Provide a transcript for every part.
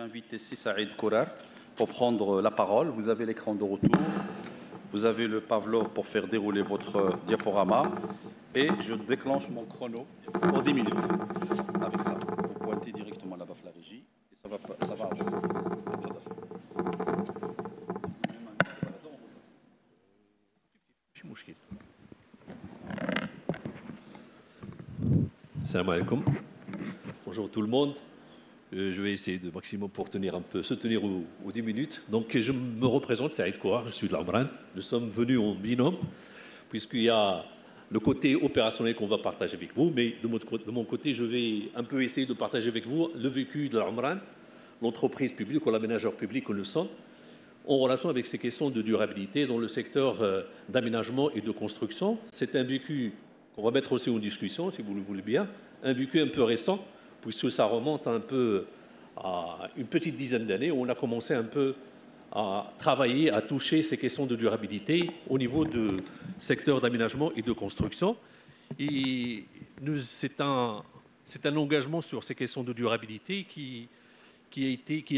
invité Saïd Kourar pour prendre la parole. Vous avez l'écran de retour. Vous avez le Pavlov pour faire dérouler votre diaporama. Et je déclenche mon chrono pour 10 minutes. Avec ça, vous pointez directement là-bas la régie. Et ça va avancer. Salam alaikum. Bonjour tout le monde. Je vais essayer de maximum pour se tenir aux 10 minutes. Donc je me représente, Saïd Kourar, je suis de l'Amran. Nous sommes venus en binôme, puisqu'il y a le côté opérationnel qu'on va partager avec vous, mais de mon côté, je vais un peu essayer de partager avec vous le vécu de l'Amran, l'entreprise publique ou l'aménageur public que nous sommes, en relation avec ces questions de durabilité dans le secteur d'aménagement et de construction. C'est un vécu qu'on va mettre aussi en discussion, si vous le voulez bien, un vécu un peu récent, puisque ça remonte un peu à une petite dizaine d'années où on a commencé un peu à travailler, à toucher ces questions de durabilité au niveau du secteur d'aménagement et de construction. Et c'est un engagement sur ces questions de durabilité qui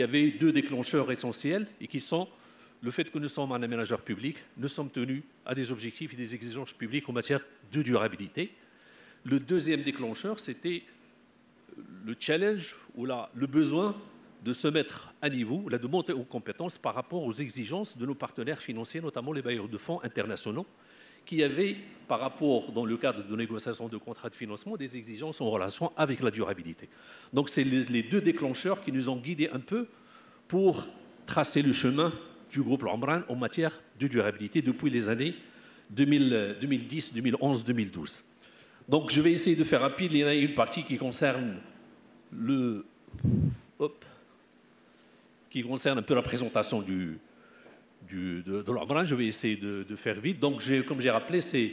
avait deux déclencheurs essentiels et qui sont le fait que nous sommes un aménageur public, nous sommes tenus à des objectifs et des exigences publiques en matière de durabilité. Le deuxième déclencheur, c'était le challenge ou le besoin de se mettre à niveau, de monter aux compétences par rapport aux exigences de nos partenaires financiers, notamment les bailleurs de fonds internationaux, qui avaient, par rapport, dans le cadre de négociation de contrats de financement, des exigences en relation avec la durabilité. Donc, c'est les deux déclencheurs qui nous ont guidés un peu pour tracer le chemin du groupe L'Amran en matière de durabilité depuis les années 2010, 2011, 2012. Donc, je vais essayer de faire rapide. Il y en a une partie qui concerne un peu la présentation de l'Amran. Je vais essayer de faire vite. Donc, comme j'ai rappelé, c'est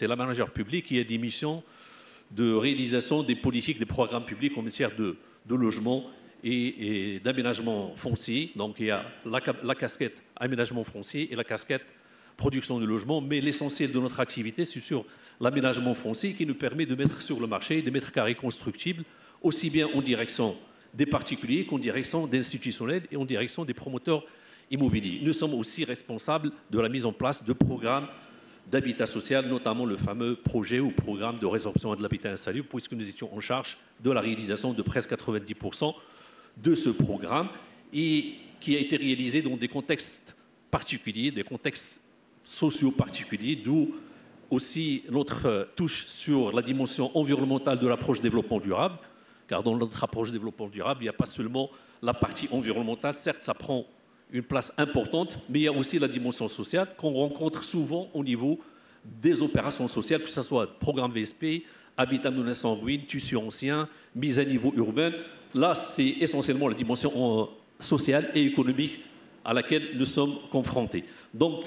l'aménageur public qui a des missions de réalisation des politiques, des programmes publics en matière de logement et d'aménagement foncier. Donc, il y a la casquette aménagement foncier et la casquette production de logement, mais l'essentiel de notre activité, c'est sur l'aménagement foncier qui nous permet de mettre sur le marché des mètres carrés constructibles, aussi bien en direction des particuliers qu'en direction des institutionnels et en direction des promoteurs immobiliers. Nous sommes aussi responsables de la mise en place de programmes d'habitat social, notamment le fameux projet ou programme de résorption de l'habitat insalubre, puisque nous étions en charge de la réalisation de presque 90% de ce programme et qui a été réalisé dans des contextes particuliers, des contextes sociaux particuliers, d'où aussi notre touche sur la dimension environnementale de l'approche développement durable, car dans notre approche développement durable, il n'y a pas seulement la partie environnementale, certes ça prend une place importante, mais il y a aussi la dimension sociale qu'on rencontre souvent au niveau des opérations sociales, que ce soit programme VSP, habitat menaçant en ruine, tissu ancien, mise à niveau urbain. Là, c'est essentiellement la dimension sociale et économique à laquelle nous sommes confrontés. Donc,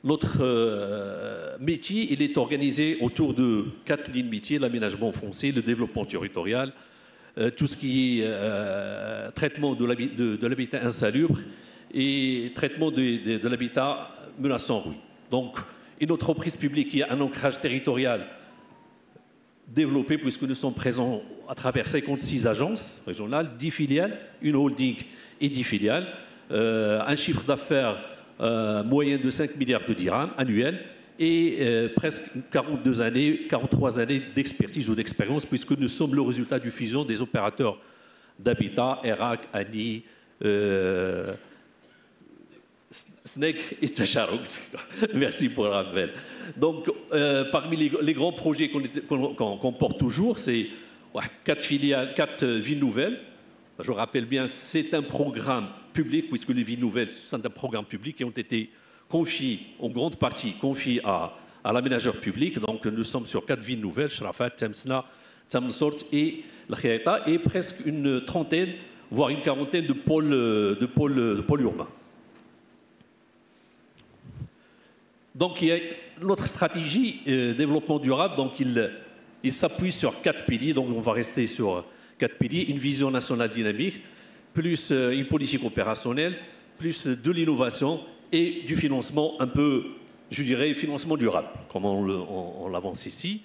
notre métier, il est organisé autour de 4 lignes métiers: l'aménagement foncier, le développement territorial, tout ce qui est traitement de l'habitat insalubre et traitement de l'habitat menaçant ruine. Donc, une entreprise publique qui a un ancrage territorial développé, puisque nous sommes présents à travers 56 agences régionales, 10 filiales, une holding et 10 filiales, un chiffre d'affaires moyen de 5 milliards de dirhams annuels et presque 43 années d'expertise ou d'expérience, puisque nous sommes le résultat du fusion des opérateurs d'habitat, ERAC, ANI, SNEC et Tacharok. Merci pour le rappel. Donc, parmi les grands projets qu'on porte toujours, c'est 4 villes nouvelles. Je rappelle bien, c'est un programme public, puisque les villes nouvelles sont un programme public qui ont été confiés, en grande partie confiés à l'aménageur public. Donc, nous sommes sur 4 villes nouvelles: Shrafat, Temsna, Tamsort et l'Khiaïta, et presque une trentaine, voire une quarantaine de pôles urbains. Donc, il y a notre stratégie développement durable. Donc, il s'appuie sur 4 piliers. Donc, on va rester sur 4 piliers: une vision nationale dynamique, plus une politique opérationnelle, plus de l'innovation et du financement un peu, je dirais, financement durable, comme on l'avance ici.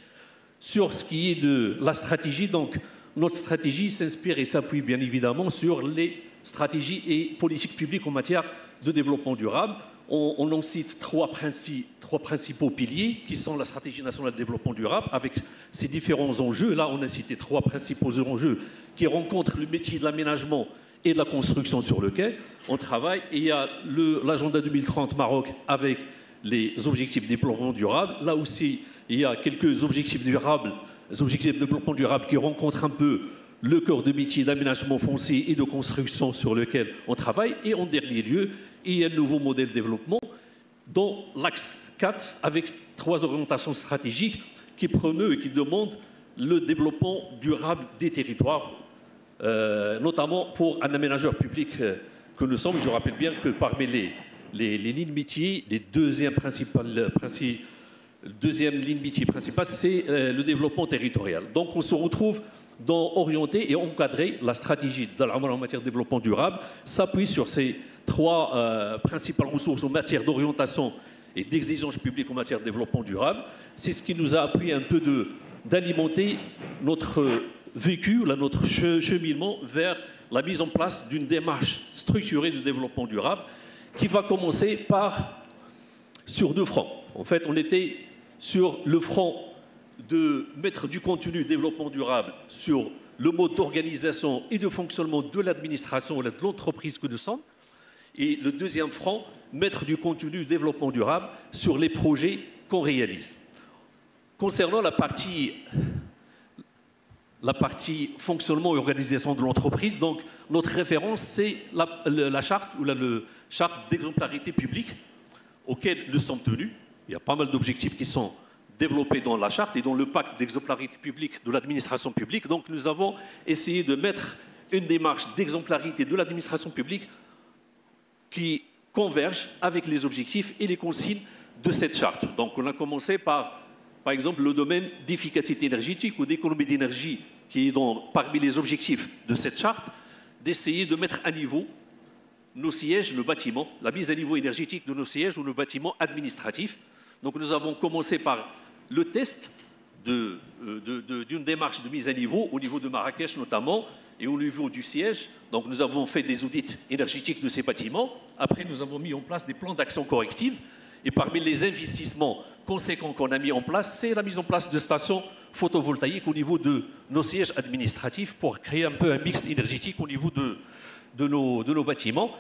sur ce qui est de la stratégie. Donc, notre stratégie s'inspire et s'appuie bien évidemment sur les stratégies et politiques publiques en matière de développement durable. On en cite trois principaux piliers qui sont la stratégie nationale de développement durable avec ses différents enjeux. Là, on a cité trois principaux enjeux qui rencontrent le métier de l'aménagement et de la construction sur lequel on travaille. Et il y a l'agenda 2030 Maroc avec les objectifs de développement durable. Là aussi, il y a quelques objectifs de développement durable qui rencontrent un peu le corps de métier d'aménagement foncier et de construction sur lequel on travaille. Et en dernier lieu, il y a un nouveau modèle de développement dont l'axe 4 avec trois orientations stratégiques qui promeut et qui demandent le développement durable des territoires, notamment pour un aménageur public que nous sommes. Je rappelle bien que parmi les lignes métiers, les deuxième ligne métier principale, c'est le développement territorial. Donc on se retrouve dans orienter et encadrer la stratégie de l'Amra en matière de développement durable, s'appuie sur ces trois principales ressources en matière d'orientation et d'exigence publique en matière de développement durable. C'est ce qui nous a appris un peu d'alimenter notre vécu, notre cheminement vers la mise en place d'une démarche structurée de développement durable qui va commencer sur deux fronts. En fait, on était sur le front de mettre du contenu développement durable sur le mode d'organisation et de fonctionnement de l'administration ou de l'entreprise que nous sommes. Et le deuxième front, mettre du contenu développement durable sur les projets qu'on réalise. Concernant la partie fonctionnement et organisation de l'entreprise, donc notre référence, c'est la charte ou le charte d'exemplarité publique auquel nous sommes tenus. Il y a pas mal d'objectifs qui sont développés dans la charte et dans le pacte d'exemplarité publique de l'administration publique. Donc nous avons essayé de mettre une démarche d'exemplarité de l'administration publique qui converge avec les objectifs et les consignes de cette charte. Donc on a commencé par exemple, le domaine d'efficacité énergétique ou d'économie d'énergie qui est parmi les objectifs de cette charte, d'essayer de mettre à niveau nos sièges, nos bâtiments, la mise à niveau énergétique de nos sièges ou nos bâtiments administratifs. Donc nous avons commencé par le test d'une démarche de mise à niveau au niveau de Marrakech notamment et au niveau du siège. Donc nous avons fait des audits énergétiques de ces bâtiments. Après, nous avons mis en place des plans d'action corrective. Et parmi les investissements conséquents qu'on a mis en place, c'est la mise en place de stations photovoltaïques au niveau de nos sièges administratifs pour créer un peu un mix énergétique au niveau de nos bâtiments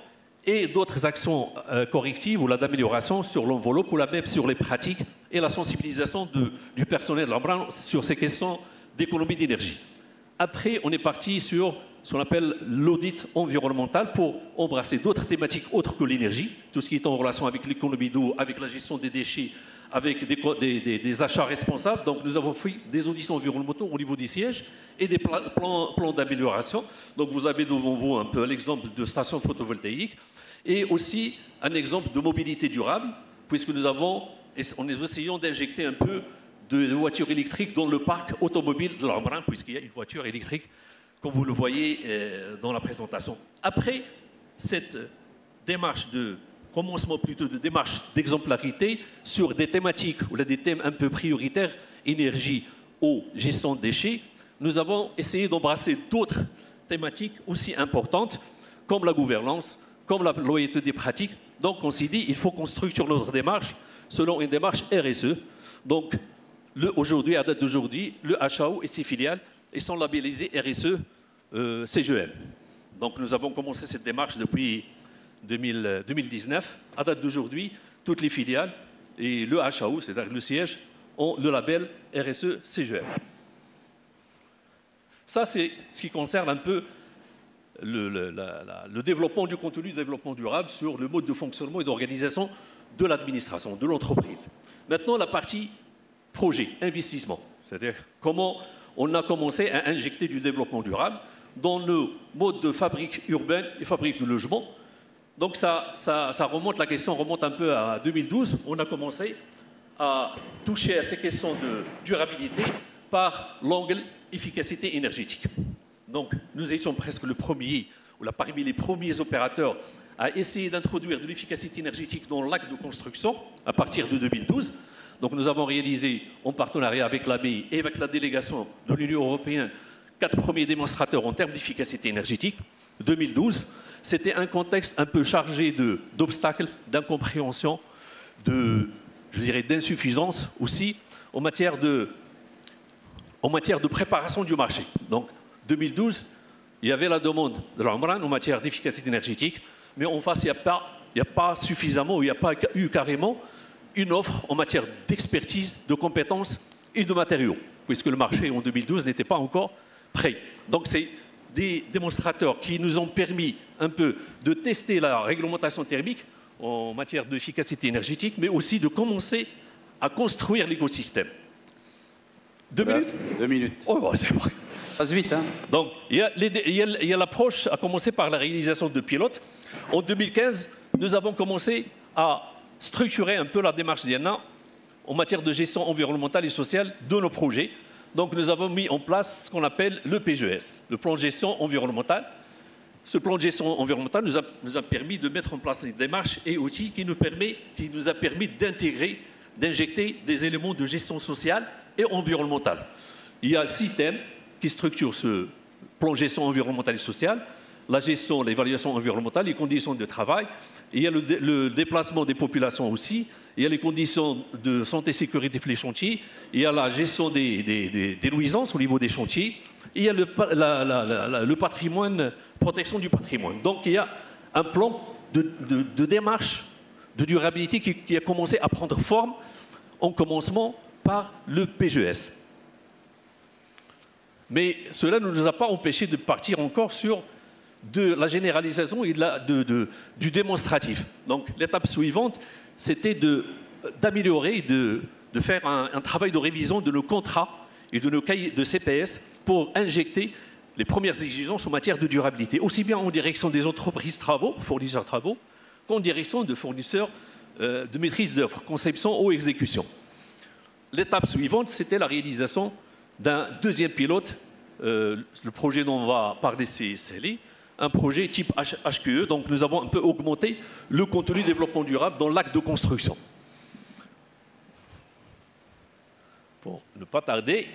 et d'autres actions correctives ou d'amélioration sur l'enveloppe ou même sur les pratiques et la sensibilisation du personnel de l'Amra sur ces questions d'économie d'énergie. Après, on est parti sur ce qu'on appelle l'audit environnemental pour embrasser d'autres thématiques autres que l'énergie, tout ce qui est en relation avec l'économie d'eau, avec la gestion des déchets, avec des achats responsables. Donc nous avons fait des audits environnementaux au niveau des sièges et des plans d'amélioration. Donc vous avez devant vous un peu l'exemple de stations photovoltaïques et aussi un exemple de mobilité durable, puisque on est essayant d'injecter un peu de voitures électriques dans le parc automobile de l'Amra, puisqu'il y a une voiture électrique, comme vous le voyez dans la présentation. Après cette démarche commencement plutôt de démarche d'exemplarité sur des thématiques ou des thèmes un peu prioritaires, énergie ou gestion de déchets, nous avons essayé d'embrasser d'autres thématiques aussi importantes, comme la gouvernance, comme la loyauté des pratiques. Donc on s'est dit, il faut qu'on structure notre démarche selon une démarche RSE. Donc aujourd'hui, à date d'aujourd'hui, le HAO et ses filiales ils sont labellisés RSE CGM. Donc nous avons commencé cette démarche depuis 2019. À date d'aujourd'hui, toutes les filiales et le HAO, c'est-à-dire le siège, ont le label RSE CGM. Ça, c'est ce qui concerne un peu le développement du contenu, du développement durable sur le mode de fonctionnement et d'organisation de l'administration, de l'entreprise. Maintenant, la partie projet, investissement, c'est-à-dire comment on a commencé à injecter du développement durable dans le mode de fabrique urbaine et fabrique de logement. Donc la question remonte un peu à 2012. On a commencé à toucher à ces questions de durabilité par l'angle efficacité énergétique. Donc nous étions presque parmi les premiers opérateurs à essayer d'introduire de l'efficacité énergétique dans l'acte de construction à partir de 2012. Donc nous avons réalisé, en partenariat avec la BEI et avec la délégation de l'Union européenne, 4 premiers démonstrateurs en termes d'efficacité énergétique. 2012, c'était un contexte un peu chargé d'obstacles, d'incompréhension, je dirais d'insuffisance aussi en matière de préparation du marché. Donc 2012, il y avait la demande de l'Omran en matière d'efficacité énergétique, mais en face, il n'y a pas suffisamment, ou il n'y a pas eu carrément une offre en matière d'expertise, de compétences et de matériaux, puisque le marché en 2012 n'était pas encore prêt. Donc c'est des démonstrateurs qui nous ont permis un peu de tester la réglementation thermique en matière d'efficacité énergétique, mais aussi de commencer à construire l'écosystème. 2 minutes 2 minutes. Oh, bon, c'est vrai. Ça passe vite, hein. Donc, il y a l'approche, à commencer par la réalisation de pilotes. En 2015, nous avons commencé à structurer un peu la démarche d'IANA en matière de gestion environnementale et sociale de nos projets. Donc, nous avons mis en place ce qu'on appelle le PGES, le plan de gestion environnementale. Ce plan de gestion environnementale nous a permis de mettre en place les démarches et outils qui nous a permis d'intégrer, d'injecter des éléments de gestion sociale et environnementale. Il y a 6 thèmes qui structurent ce plan de gestion environnementale et sociale: la gestion, l'évaluation environnementale, les conditions de travail, il y a le déplacement des populations aussi, il y a les conditions de santé et sécurité sur les chantiers, il y a la gestion des nuisances au niveau des chantiers, il y a le patrimoine, protection du patrimoine. Donc il y a un plan de démarche de durabilité qui a commencé à prendre forme en commencement par le PGES. Mais cela ne nous a pas empêché de partir encore sur de la généralisation et du démonstratif. Donc l'étape suivante, c'était d'améliorer, de faire un travail de révision de nos contrats et de nos cahiers de CPS pour injecter les premières exigences en matière de durabilité, aussi bien en direction des entreprises fournisseurs travaux, qu'en direction de fournisseurs de maîtrise d'œuvre, conception ou exécution. L'étape suivante, c'était la réalisation d'un deuxième pilote, le projet dont on va parler, c'est CELI, un projet type HQE. Donc nous avons un peu augmenté le contenu développement durable dans l'acte de construction. Pour ne pas tarder,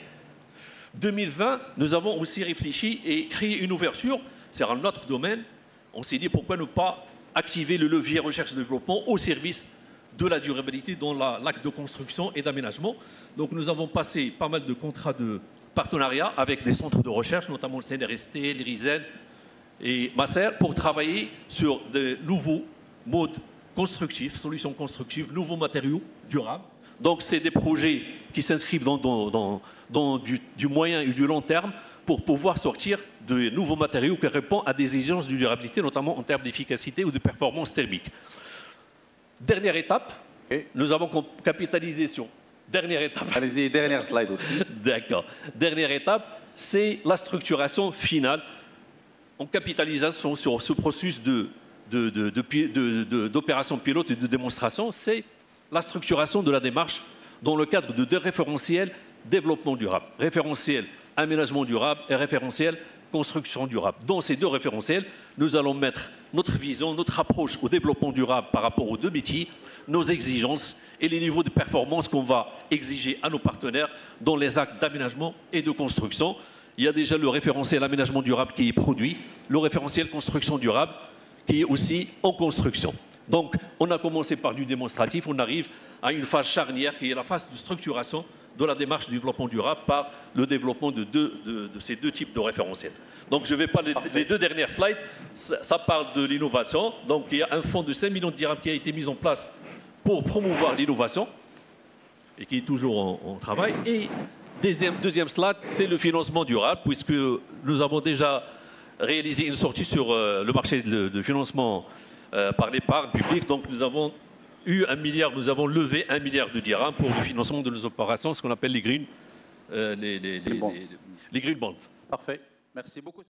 2020, nous avons aussi réfléchi et créé une ouverture, c'est un autre domaine. On s'est dit pourquoi ne pas activer le levier recherche-développement au service de la durabilité dans l'acte de construction et d'aménagement. Donc nous avons passé pas mal de contrats de partenariat avec des centres de recherche, notamment le CNRST, l'IRISEN et Masser, pour travailler sur de nouveaux modes constructifs, solutions constructives, nouveaux matériaux durables. Donc c'est des projets qui s'inscrivent dans du moyen et du long terme pour pouvoir sortir de nouveaux matériaux qui répondent à des exigences de durabilité, notamment en termes d'efficacité ou de performance thermique. Dernière étape, nous avons capitalisé sur... Dernière étape. Allez-y, dernière slide aussi. D'accord. Dernière étape, c'est la structuration finale en capitalisation sur ce processus d'opération pilote et de démonstration. C'est la structuration de la démarche dans le cadre de 2 référentiels développement durable. Référentiel aménagement durable et référentiel construction durable. Dans ces 2 référentiels, nous allons mettre notre vision, notre approche au développement durable par rapport aux 2 métiers, nos exigences et les niveaux de performance qu'on va exiger à nos partenaires dans les actes d'aménagement et de construction. Il y a déjà le référentiel aménagement durable qui est produit, le référentiel construction durable qui est aussi en construction. Donc, on a commencé par du démonstratif, on arrive à une phase charnière qui est la phase de structuration de la démarche du développement durable par le développement de ces 2 types de référentiels. Donc je ne vais pas les 2 dernières slides, ça parle de l'innovation. Donc il y a un fonds de 5 millions de dirhams qui a été mis en place pour promouvoir l'innovation et qui est toujours en travail. Et deuxième slide, c'est le financement durable, puisque nous avons déjà réalisé une sortie sur le marché de financement par l'épargne publique. Donc nous avons levé 1 milliard de dirhams pour le financement de nos opérations, ce qu'on appelle les green bonds. Parfait. Merci beaucoup.